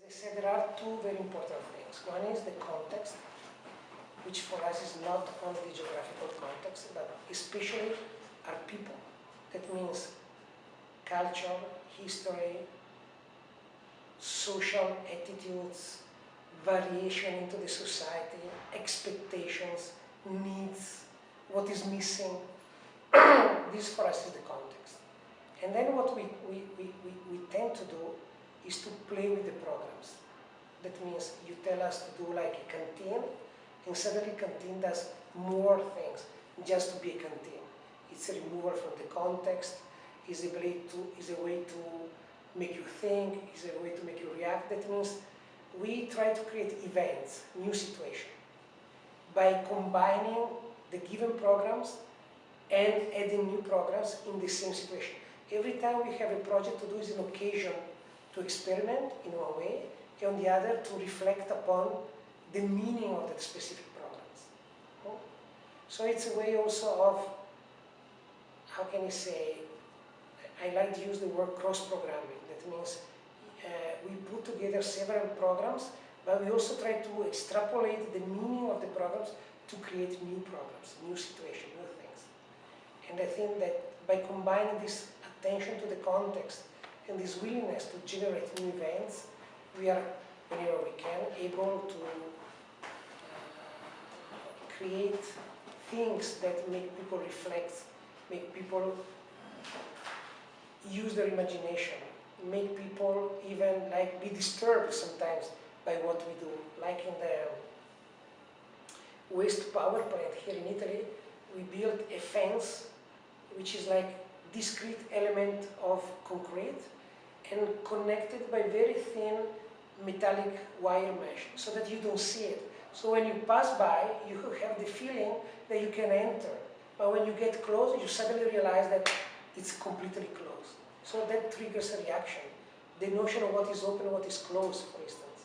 They said there are two very important things. One is the context, which for us is not only the geographical context, but especially our people. That means culture, history, social attitudes, variation into the society, expectations, needs, what is missing. This for us is the context. And then what we tend to do is to play with the programs. That means you tell us to do like a canteen, and suddenly canteen does more things just to be a canteen. It's a removal from the context, is a way to make you think, is a way to make you react. That means we try to create events, new situation, by combining the given programs and adding new programs in the same situation. Every time we have a project to do is an occasion to experiment in one way, and on the other to reflect upon the meaning of that specific programs. So it's a way also of, how can I say, I like to use the word cross-programming. That means we put together several programs, but we also try to extrapolate the meaning of the programs to create new programs, new situations, new things. And I think that by combining this attention to the context and this willingness to generate new events, we are, whenever we can, able to create things that make people reflect, make people use their imagination, make people even like be disturbed sometimes by what we do. Like in the waste power plant here in Italy, we built a fence which is like discrete element of concrete and connected by very thin metallic wire mesh so that you don't see it. So when you pass by, you have the feeling that you can enter. But when you get close, you suddenly realize that it's completely closed. So that triggers a reaction. The notion of what is open and what is closed, for instance.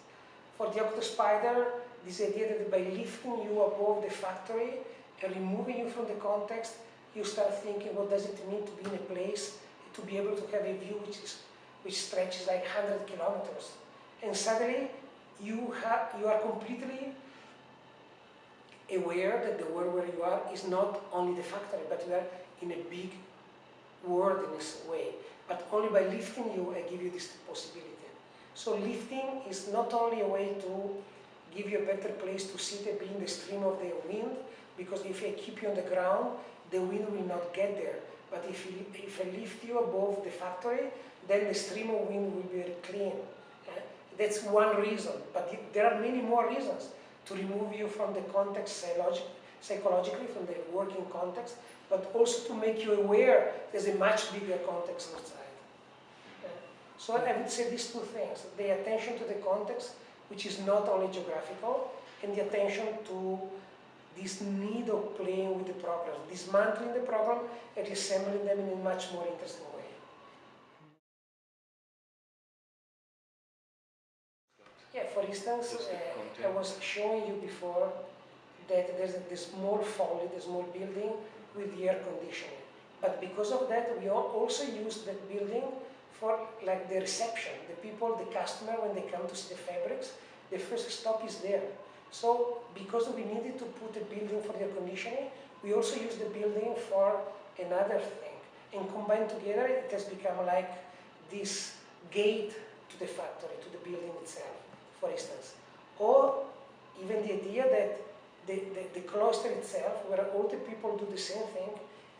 For the octo spider, this idea that by lifting you above the factory and removing you from the context, you start thinking, what does it mean to be in a place, to be able to have a view which stretches like 100 kilometers. And suddenly, you are completely aware that the world where you are is not only the factory, but you are in a big world in this way. But only by lifting you, I give you this possibility. So lifting is not only a way to give you a better place to sit and be in the stream of the wind, because if I keep you on the ground, the wind will not get there. But if I lift you above the factory, then the stream of wind will be very clean. That's one reason, but there are many more reasons to remove you from the context psychologically, from the working context, but also to make you aware there's a much bigger context outside. So I would say these two things, the attention to the context, which is not only geographical, and the attention to this need of playing with the program, dismantling the program and assembling them in a much more interesting way. Yeah, for instance, I was showing you before that there's the small folly, the small building with the air conditioning. But because of that, we also use that building for like the reception. The people, the customer, when they come to see the fabrics, the first stop is there. So because we needed to put a building for the air conditioning, we also use the building for another thing. And combined together, it has become like this gate to the factory, to the building itself, for instance. Or even the idea that the cloister itself, where all the people do the same thing,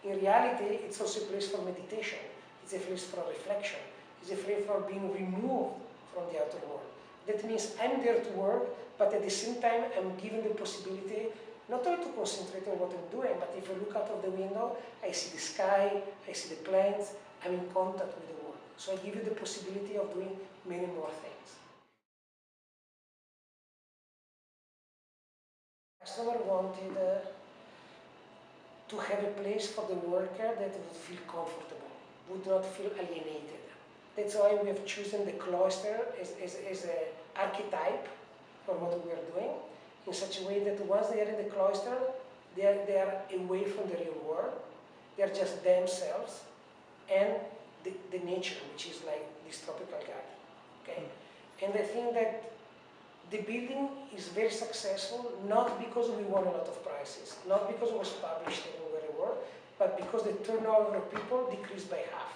in reality, it's also a place for meditation. It's a place for reflection. It's a place for being removed from the outer world. That means I'm there to work, but at the same time, I'm given the possibility not only to concentrate on what I'm doing, but if I look out of the window, I see the sky, I see the plants, I'm in contact with the world. So I give you the possibility of doing many more things. The customer wanted to have a place for the worker that would feel comfortable, would not feel alienated. That's why we have chosen the cloister as an archetype for what we are doing, in such a way that once they are in the cloister, they are away from the real world, they are just themselves and the nature, which is like this tropical garden. Okay? And I think that the building is very successful, not because we won a lot of prizes, not because it was published everywhere in the world, but because the turnover of people decreased by half.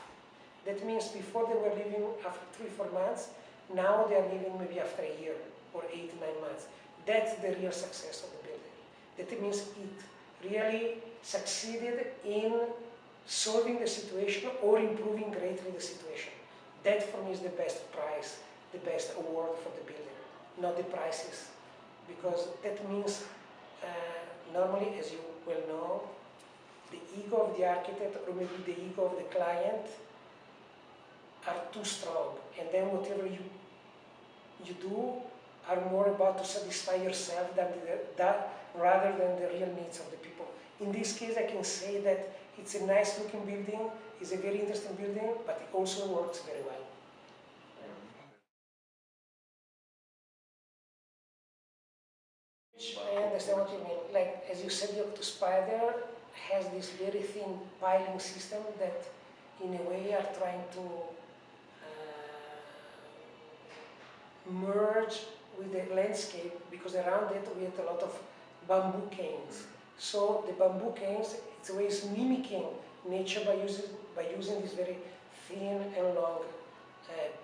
That means before they were leaving after 3-4 months, now they are leaving maybe after a year or 8-9 months. That's the real success of the building. That means it really succeeded in solving the situation or improving greatly the situation. That for me is the best prize, the best award for the building, not the prices. Because that means, normally, as you well know, the ego of the architect or maybe the ego of the client are too strong. And then whatever you do are more about to satisfy yourself than rather than the real needs of the people. In this case, I can say that it's a nice looking building, it's a very interesting building, but it also works very well. I understand what you mean. Like, as you said, the Octospider has this very thin piling system that, in a way, are trying to merge with the landscape, because around it we had a lot of bamboo canes. So the bamboo canes, it's a way is mimicking nature by using these very thin and long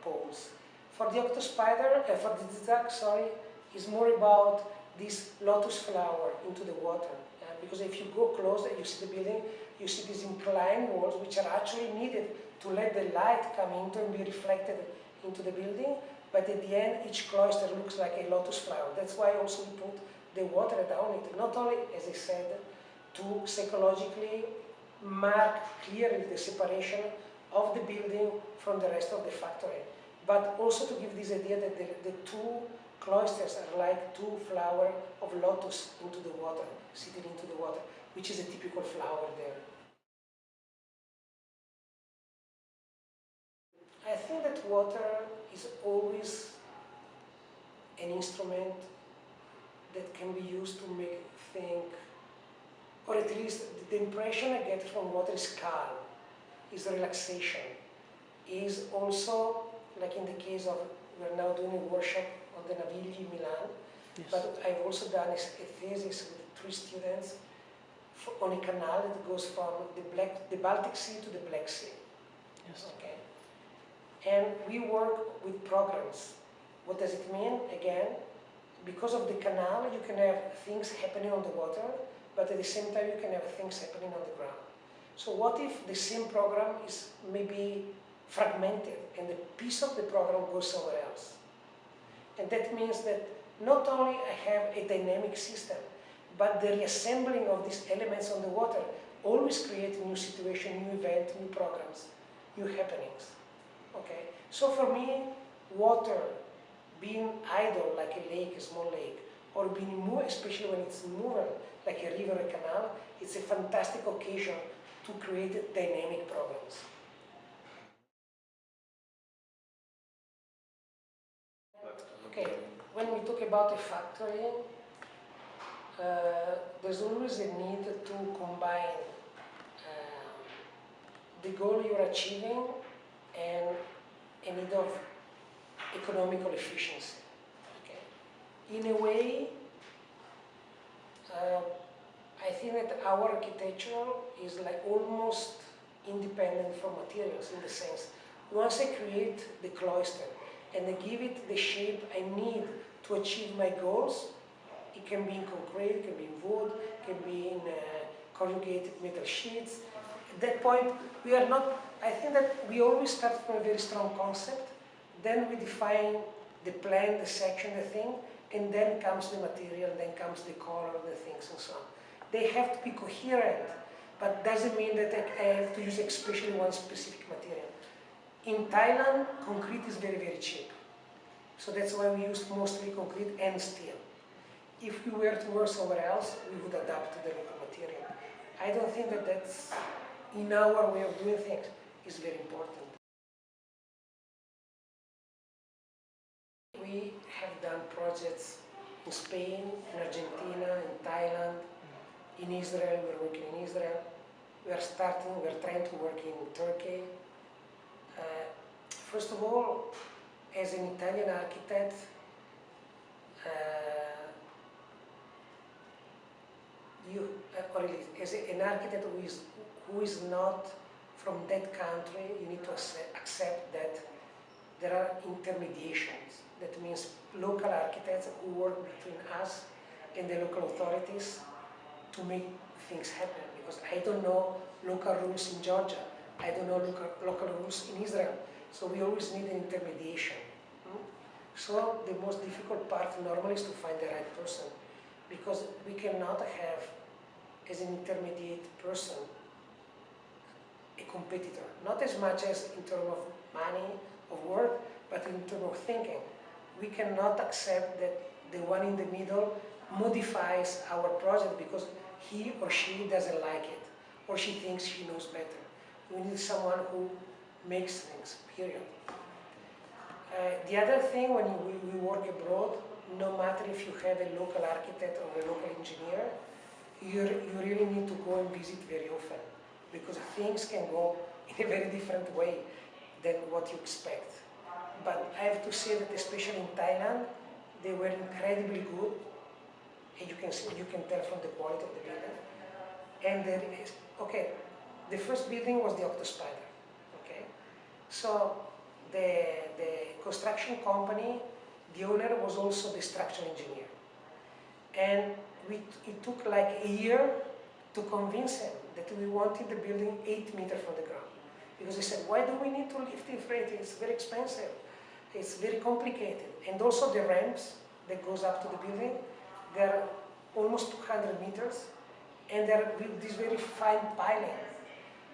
poles. For the Octospider, for the Zigzag, sorry, is more about this lotus flower into the water. Because if you go close and you see the building, you see these inclined walls which are actually needed to let the light come into and be reflected into the building. But at the end, each cloister looks like a lotus flower. That's why also we put the water down it. Not only, as I said, to psychologically mark clearly the separation of the building from the rest of the factory, but also to give this idea that the two cloisters are like two flowers of lotus into the water, sitting into the water, which is a typical flower there. I think that water is always an instrument that can be used to make think, or at least the impression I get from water is calm, is relaxation, is also, like in the case of, we're now doing a workshop on the Navigli Milan, yes. But I've also done a thesis with 3 students on a canal that goes from the Baltic Sea to the Black Sea. Yes. Okay. And we work with programs. What does it mean? Again, because of the canal, you can have things happening on the water, but at the same time, you can have things happening on the ground. So what if the same program is maybe fragmented and the piece of the program goes somewhere else? And that means that not only I have a dynamic system, but the reassembling of these elements on the water always create a new situation, new event, new programs, new happenings. Okay? So for me, water being idle like a lake, a small lake, or being moved, especially when it's moving like a river or a canal, it's a fantastic occasion to create dynamic programs. Okay, when we talk about a factory, there's always a need to combine the goal you're achieving and a need of economical efficiency. Okay. In a way, I think that our architecture is like almost independent from materials in the sense, once I create the cloister and I give it the shape I need to achieve my goals, it can be in concrete, it can be in wood, it can be in corrugated metal sheets. At that point, we are not, I think that we always start from a very strong concept, then we define the plan, the section, the thing, and then comes the material, then comes the color, the things and so on. They have to be coherent, but doesn't mean that I have to use especially one specific material. In Thailand, concrete is very, very cheap. So that's why we use mostly concrete and steel. If we were to work somewhere else, we would adapt to the local material. I don't think that that's, in our way of doing things, is very important. We have done projects in Spain, in Argentina, in Thailand, in Israel. We're working in Israel. We're trying to work in Turkey. First of all, as an Italian architect, or as an architect who is not from that country, you need to accept that there are intermediations. That means local architects who work between us and the local authorities to make things happen. Because I don't know local rules in Georgia, I don't know local rules in Israel, so we always need an intermediation. So the most difficult part normally is to find the right person, because we cannot have, as an intermediate person, a competitor. Not as much as in terms of money, of work, but in terms of thinking. We cannot accept that the one in the middle modifies our project because he or she doesn't like it, or she thinks she knows better. We need someone who makes things, period. The other thing, when we work abroad, no matter if you have a local architect or a local engineer, you really need to go and visit very often, because things can go in a very different way than what you expect. But I have to say that especially in Thailand, they were incredibly good, and you can tell from the quality of the building. And there is, okay, the first building was the Octospider, okay? So the construction company, the owner was also the structural engineer. And it took like a year to convince him that we wanted the building 8 meters from the ground. Because he said, why do we need to lift it? It's very expensive. It's very complicated. And also the ramps that goes up to the building, they're almost 200 meters, and they're with this very fine piling.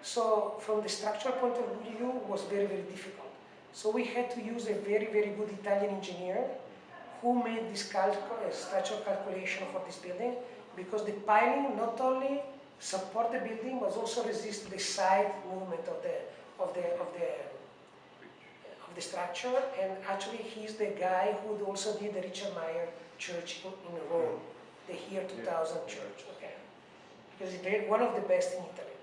So from the structural point of view, it was very, very difficult. So we had to use a very, very good Italian engineer who made this structural calculation for this building, because the piling not only support the building, but also resist the side movement of the structure. And actually, he's the guy who also did the Richard Meyer Church in Rome, the year 2000 church. Okay, because it's one of the best in Italy.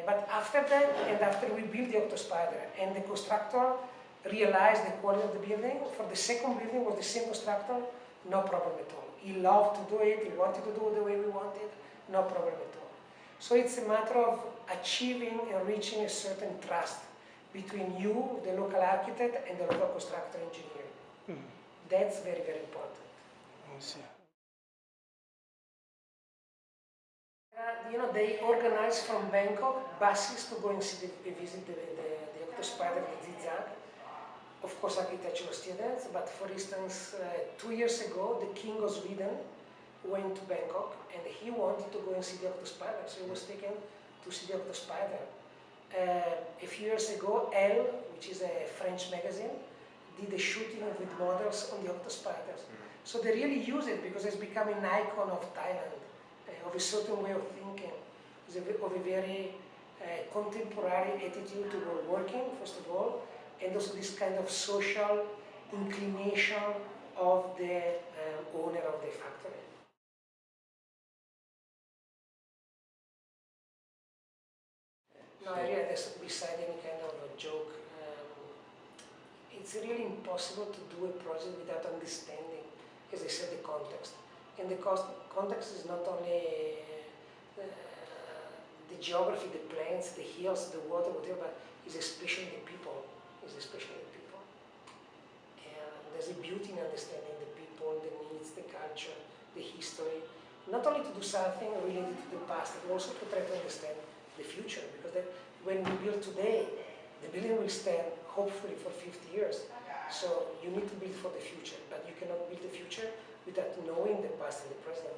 But after that, and after we built the Octospider, and the constructor realized the quality of the building, for the second building was the same constructor, no problem at all. He loved to do it, he wanted to do it the way we wanted, no problem at all. So it's a matter of achieving and reaching a certain trust between you, the local architect, and the local constructor engineer. Mm-hmm. That's very, very important. They organize from Bangkok buses to go and visit the Octospider, the Zigzag. Of course, architectural students, but for instance, 2 years ago, the King of Sweden went to Bangkok, and he wanted to go and see the Octospider, so he was taken to see the Octospider. A few years ago, Elle, which is a French magazine, did a shooting with models on the Octospiders. So they really use it because it's become an icon of Thailand, of a certain way of thinking, of a very contemporary attitude toward working, first of all, and also this kind of social inclination of the owner of the factory. No, I really, beside any kind of a joke, it's really impossible to do a project without understanding, as I said, the context. And the context is not only the geography, the plants, the hills, the water, whatever, but it's especially the people. And there's a beauty in understanding the people, the needs, the culture, the history. Not only to do something related to the past, but also to try to understand the future. Because when we build today, the building will stand hopefully for 50 years. So you need to build for the future, but you cannot build the future without knowing the past and the present.